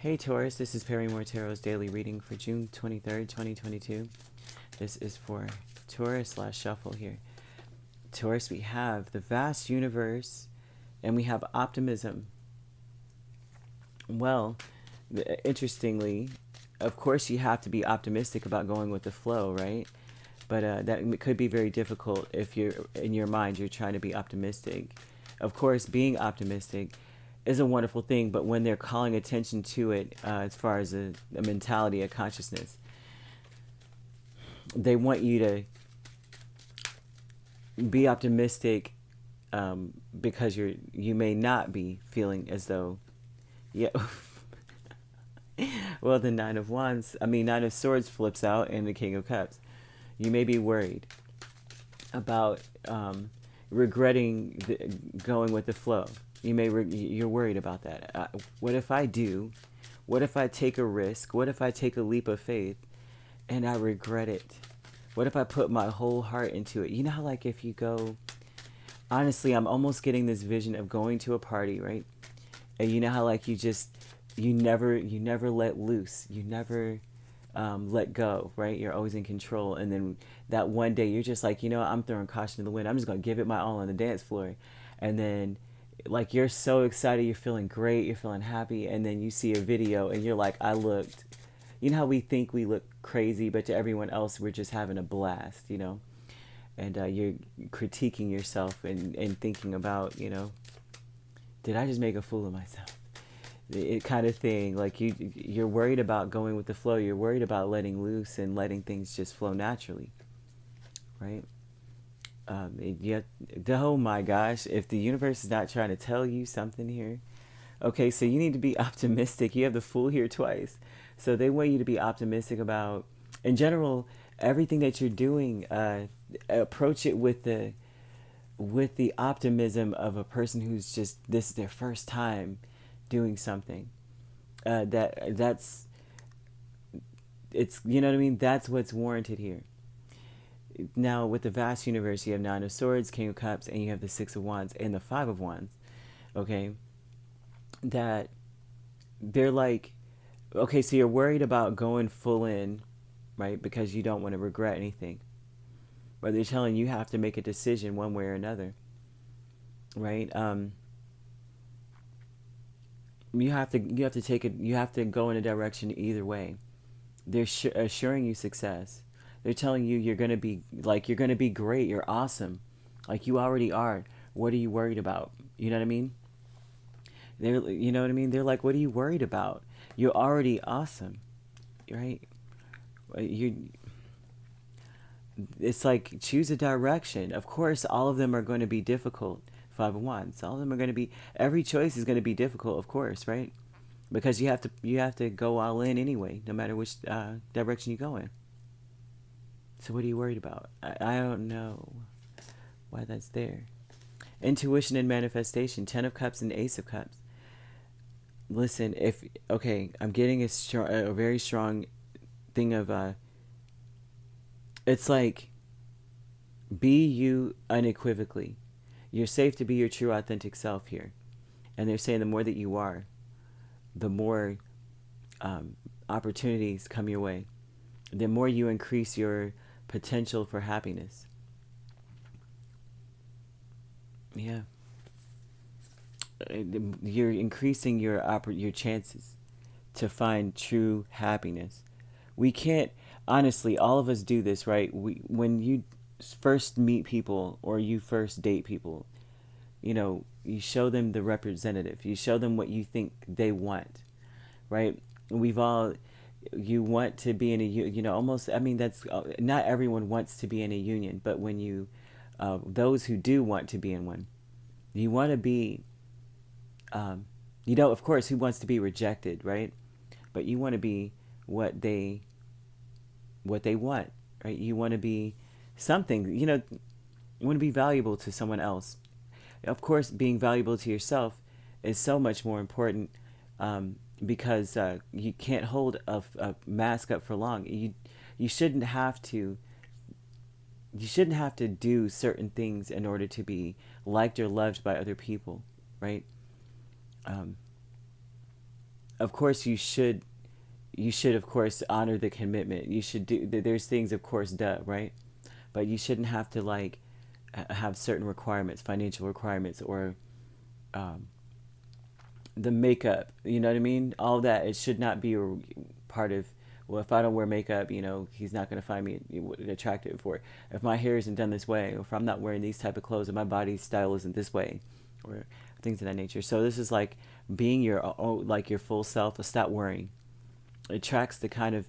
Hey Taurus, this is Perrymore Tarot's daily reading for June 23rd, 2022. This is for Taurus/Shuffle here. Taurus, we have the vast universe and we have optimism. Well, interestingly, of course you have to be optimistic about going with the flow, right? But that could be very difficult if you're in your mind you're trying to be optimistic. Of course, being optimistic is a wonderful thing, but when they're calling attention to it, as far as a mentality, a consciousness, they want you to be optimistic, because you may not be feeling as though, yeah. Well, the Nine of Swords flips out, and the King of Cups. You may be worried about regretting going with the flow. You're worried about that. What if I do? What if I take a risk? What if I take a leap of faith and I regret it? What if I put my whole heart into it? You know how, like, if you go, honestly, I'm almost getting this vision of going to a party, right? And you know how, like, you never let loose. You never let go, right? You're always in control. And then that one day you're just like, I'm throwing caution to the wind. I'm just going to give it my all on the dance floor. And then, like, you're so excited, you're feeling great, you're feeling happy. And then you see a video and you're like, you know how we think we look crazy, but to everyone else, we're just having a blast, And you're critiquing yourself and thinking about, did I just make a fool of myself? It kind of thing. Like, you're worried about going with the flow. You're worried about letting loose and letting things just flow naturally, right? Oh my gosh, if the universe is not trying to tell you something here, okay, so you need to be optimistic. You have the Fool here twice, so they want you to be optimistic about, in general, everything that you're doing. Approach it with the optimism of a person who's just, this is their first time doing something. That's it's, you know what I mean? That's what's warranted here. Now, with the vast universe, you have Nine of Swords, King of Cups, and you have the Six of Wands and the Five of Wands. Okay, that they're like, okay, so you're worried about going full in, right? Because you don't want to regret anything. But they're telling you have to make a decision one way or another, right? You have to take it. You have to go in a direction either way. They're assuring you success. They're telling you you're gonna be great. You're awesome, like you already are. What are you worried about? You know what I mean? You know what I mean? They're like, what are you worried about? You're already awesome, right? You. It's like, choose a direction. Of course, all of them are going to be difficult. Five of Wands. All of them are going to be. Every choice is going to be difficult, of course, right? Because you have to go all in anyway, no matter which direction you go in. So what are you worried about? I don't know why that's there. Intuition and manifestation. 10 of Cups and Ace of Cups. Listen, I'm getting a very strong thing of it's like, be you unequivocally. You're safe to be your true authentic self here. And they're saying the more that you are, the more opportunities come your way. The more you increase your potential for happiness. Yeah. You're increasing your chances to find true happiness. We can't, honestly, all of us do this, right? When you first meet people or you first date people, you show them the representative. You show them what you think they want, right? You want to be in a, almost, that's, not everyone wants to be in a union, but when those who do want to be in one, you want to be, of course, who wants to be rejected, right? But you want to be what they want, right? You want to be something, you want to be valuable to someone else. Of course, being valuable to yourself is so much more important, because you can't hold a mask up for long. You shouldn't have to. You shouldn't have to do certain things in order to be liked or loved by other people, right? of course you should of course honor the commitment. You should do, there's things of course, duh, right? But you shouldn't have to like have certain requirements, financial requirements, or um, the makeup, you know what I mean? All that, it should not be a part of, well, if I don't wear makeup, you know, he's not going to find me attractive. Or if my hair isn't done this way, or if I'm not wearing these type of clothes, and my body style isn't this way, or things of that nature. So this is like being your like your full self. Stop worrying. It attracts the kind of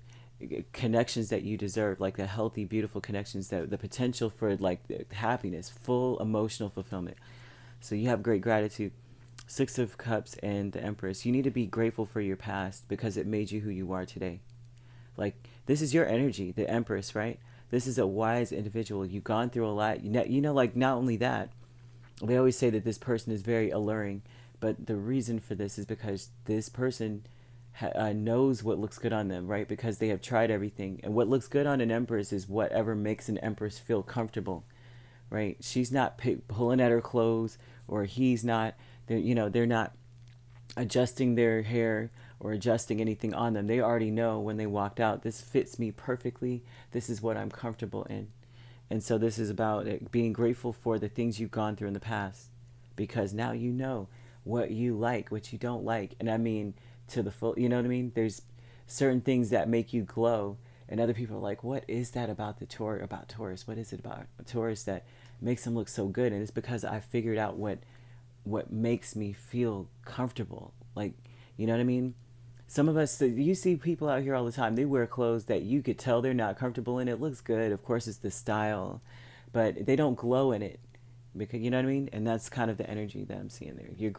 connections that you deserve, like the healthy, beautiful connections, that the potential for like the happiness, full emotional fulfillment. So you have great gratitude. Six of Cups and the Empress. You need to be grateful for your past because it made you who you are today. Like, this is your energy, the Empress, right? This is a wise individual. You've gone through a lot. You know, like, not only that, they always say that this person is very alluring, but the reason for this is because this person knows what looks good on them, right? Because they have tried everything. And what looks good on an Empress is whatever makes an Empress feel comfortable, right? She's not pulling at her clothes, or he's not. You know, they're not adjusting their hair or adjusting anything on them. They already know when they walked out, this fits me perfectly. This is what I'm comfortable in. And so this is about it, being grateful for the things you've gone through in the past, because now you know what you like, what you don't like. And I mean, to the full, you know what I mean? There's certain things that make you glow, and other people are like, what is that about about Taurus? What is it about Taurus that makes them look so good? And it's because I figured out what makes me feel comfortable. Like, you know what I mean? Some of us, you see people out here all the time, they wear clothes that you could tell they're not comfortable in. It looks good. Of course, it's the style, but they don't glow in it. Because, you know what I mean? And that's kind of the energy that I'm seeing there.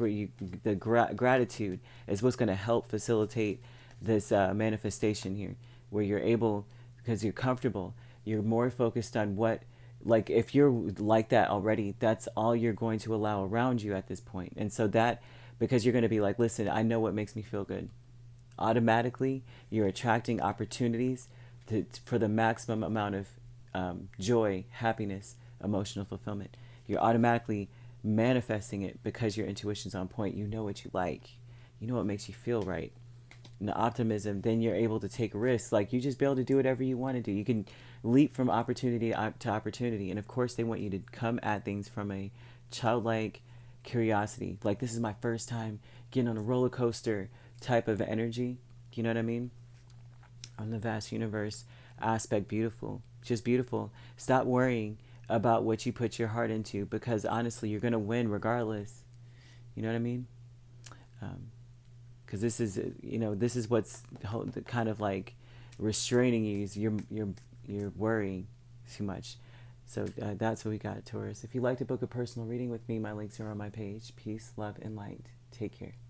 The gratitude is what's going to help facilitate this manifestation here, where you're able, because you're comfortable, you're more focused on what, like, if you're like that already, that's all you're going to allow around you at this point. And so that, because you're going to be like, listen, I know what makes me feel good. Automatically, you're attracting opportunities for the maximum amount of joy, happiness, emotional fulfillment. You're automatically manifesting it because your intuition's on point. You know what you like. You know what makes you feel right. And the optimism, then you're able to take risks. Like, you just be able to do whatever you want to do. You can leap from opportunity to opportunity. And of course, they want you to come at things from a childlike curiosity. Like, this is my first time getting on a roller coaster type of energy. You know what I mean? On the vast universe aspect, beautiful. Just beautiful. Stop worrying about what you put your heart into, because honestly, you're going to win regardless. You know what I mean? Because this is, you know, this is what's kind of like restraining you. Is you're worrying too much. So that's what we got, Taurus. If you'd like to book a personal reading with me, my links are on my page. Peace, love, and light. Take care.